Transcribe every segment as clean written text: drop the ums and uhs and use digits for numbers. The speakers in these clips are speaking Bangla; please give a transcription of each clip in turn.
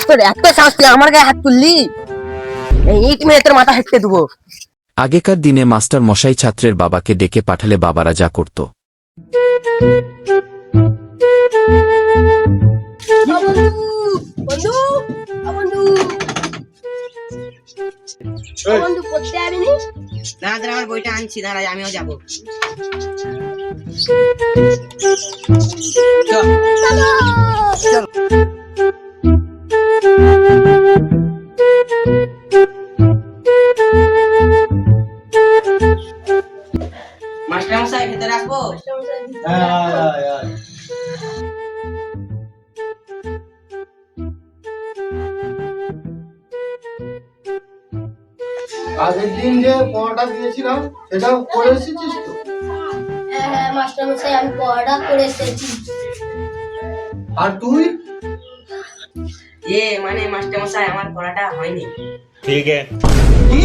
তোর এত সাহস তুই আমার গায়ে হাত তুললি, এই ইট মেরে তোর মাথা হেঁটে দেবো। আগেকার দিনে মাস্টার মশাই ছাত্রের বাবাকে ডেকে পাঠালে বাবারা যা করত। না দাঁড়া, আমার বইটা আনছি, দাঁড়া আমিও যাবো। মাস্টার মশাই ভেতরে আসবো? আগের দিন যে পড়াটা দিয়েছিলাম সেটাও করে এসেছিস তো? হ্যাঁ মাস্টার মশাই, আমি পড়াটা করে এসেছি। আর তুই? মানে মাস্টার মশাই আমার পড়াটা হয়নি। ठीक है। কি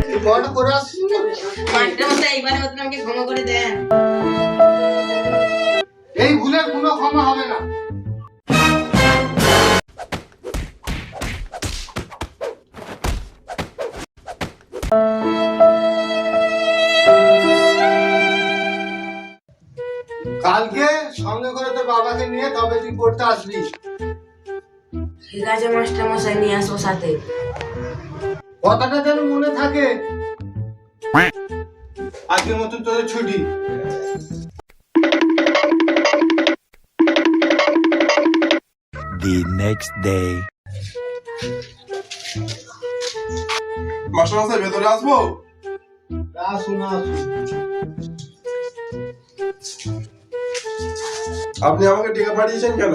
তুই পড়াটা করে আসছিস না? মাস্টার মশাই এইবারে মতন আমাকে ক্ষমা করে দেন। এই ভুলের কোনো ক্ষমা হবে না। কালকে সঙ্গে করে তোর বাবাকে নিয়ে তবে তুই পড়তে আসবি। ঠিক আছে মাস্টার মশাই, নিয়ে আসবো সাথে। কথাটা যেন মনে থাকে। আজকের মতন তোদের ছুটি। The next day. মাস্টার মশাই ভেতরে আসবো? আসুন আসুন। আপনি আমাকে ডেকে পাঠিয়েছেন কেন?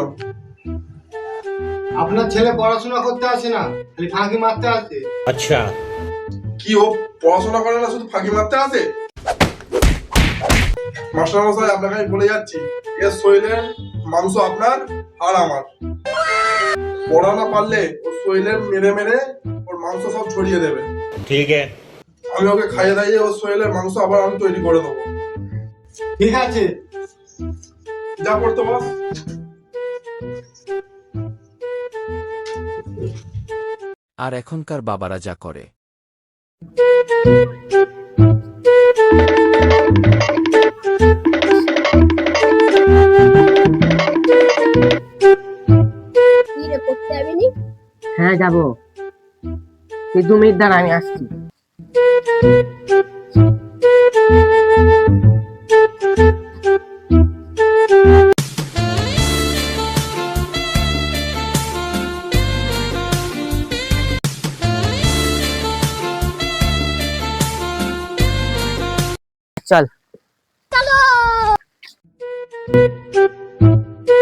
আপনার ছেলে পড়াশোনা করতে আসে না, খালি ফাঁকি মারতে আসে। अच्छा। কি ও পড়াশোনা করে না, শুধু ফাঁকি মারতে আসে? মাস্টার মশাই আপনাকে আমি বলে যাচ্ছি, এর শরীরের মাংস আপনার আর আমার। পড়া না পারলে ওর শরীরের মেরে মেরে ওর মাংস সব ছড়িয়ে দেবে। ठीक है। আমি ওকে খাইয়ে দাইয়ে ওর শরীরের মাংস আবার আমি তৈরি করে দেবো। ঠিক আছে। যা করতে বস। আর এখনকার বাবারা যা করে। কি রে, পড়তে যাবি নি? হ্যাঁ যাবো, তুই 2 মিনিট দাঁড়া, আমি আসছি। চল।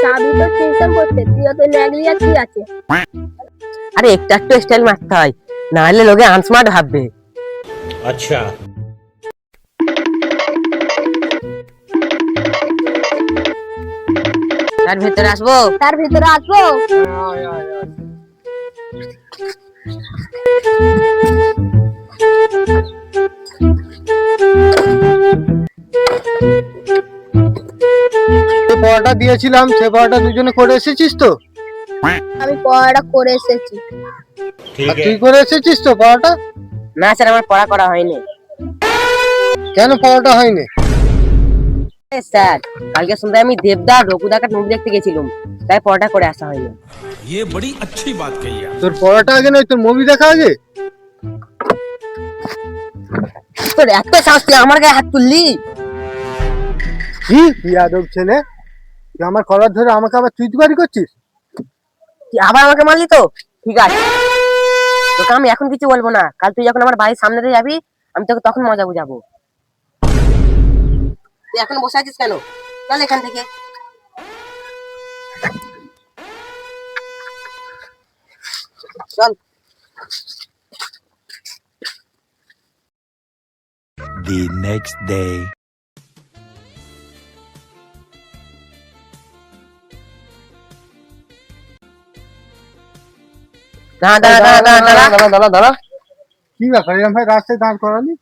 চাবি তো টিউশন করতে, তুই তো ন্যাগলি আর কি আছে? আরে একটু একটু স্টাইল মারতে হয়, না হলে লোকে আনস্মার্ট ভাববে। अच्छा। তার ভেতরে আসবো? তার ভিতরে আসবো? আয়, আয়, আয়। যে পড়াটা দিয়েছিলাম সে পড়াটা দুজনে করে এসেছিস তো? আমি পড়াটা করে এসেছি। আর ठीक তুই है। করে এসেছিস তো পড়াটা? না স্যার, আমার পড়া করা হয়নি। কেন পড়াটা হয়নি? স্যার কালকে সন্ধ্যায় আমি দেবদা রঘুদাকে মুভি দেখতে গেছিলাম, তাই পড়াটা করে আসা হয়নি। ये बड़ी अच्छी बात कही आप। তোর পড়াটা আগে নয়, তোর মুভি দেখা আগে। তোর এত সাহস তুই আমার গায়ে হাত তুললি, কি বিয়াদব ছেলে, তুই আমার কলার ধরে আমাকে আবার চুইটবাড়ি করছিস? তুই আবার আমাকে মারলি তো? ঠিক আছে, তোকে আমি এখন কিছু বলবো না, কাল তুই যখন আমার বাড়ির সামনে দিয়ে যাবি আমি তোকে তখন মজা বুঝাবো। তুই এখন বসে আছিস কেন? চল এখান থেকে। চল। The next day. দাঁড়া দাঁড়া দাঁড়া দাঁড়া দাঁড়া। দাঁড়া দাঁড়া দাঁড়া। কি ব্যাপার এরকম ভাই রাস্তায় দাঁড় করালি?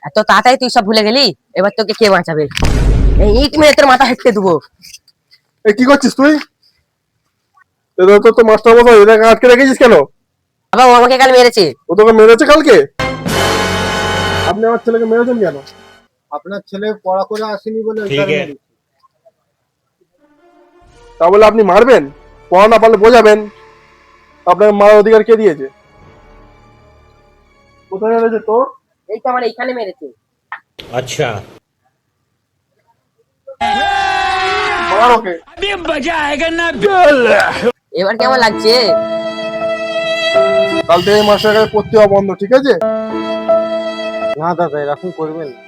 এত তাড়াতাড়ি তুই সব ভুলে গেলি? এবার তোকে কে বাঁচাবে? এই ইট মেরে তোর মাথা হেঁটে দেবো। এই কি করছিস তুই? এটা তো মাস্টার মশাই, এটাকে আটকে রেখেছিস কেন? বাবা ও আমাকে কাল মেরেছে। ও তোকে মেরেছে কালকে? আপনি আমার ছেলেকে মেরেছেন কেন? আপনার ছেলে পড়া করে আসেনি বলে ওই ঠিক কারণে আছে। মেরেছে। তা বলে আপনি মারবেন? পড়া না পারলে বোঝাবেন। আপনাকে মারার অধিকার কে দিয়েছে? কোথায় মেরেছে তোর? এই তো আমার এইখানে মেরেছে। अच्छा। মার ওকে। এবার কেমন লাগছে? কাল থেকে মাস্টার কাছে পড়তে হওয়া বন্ধ, ঠিক আছে? না দাদা, এরকম করবেন না।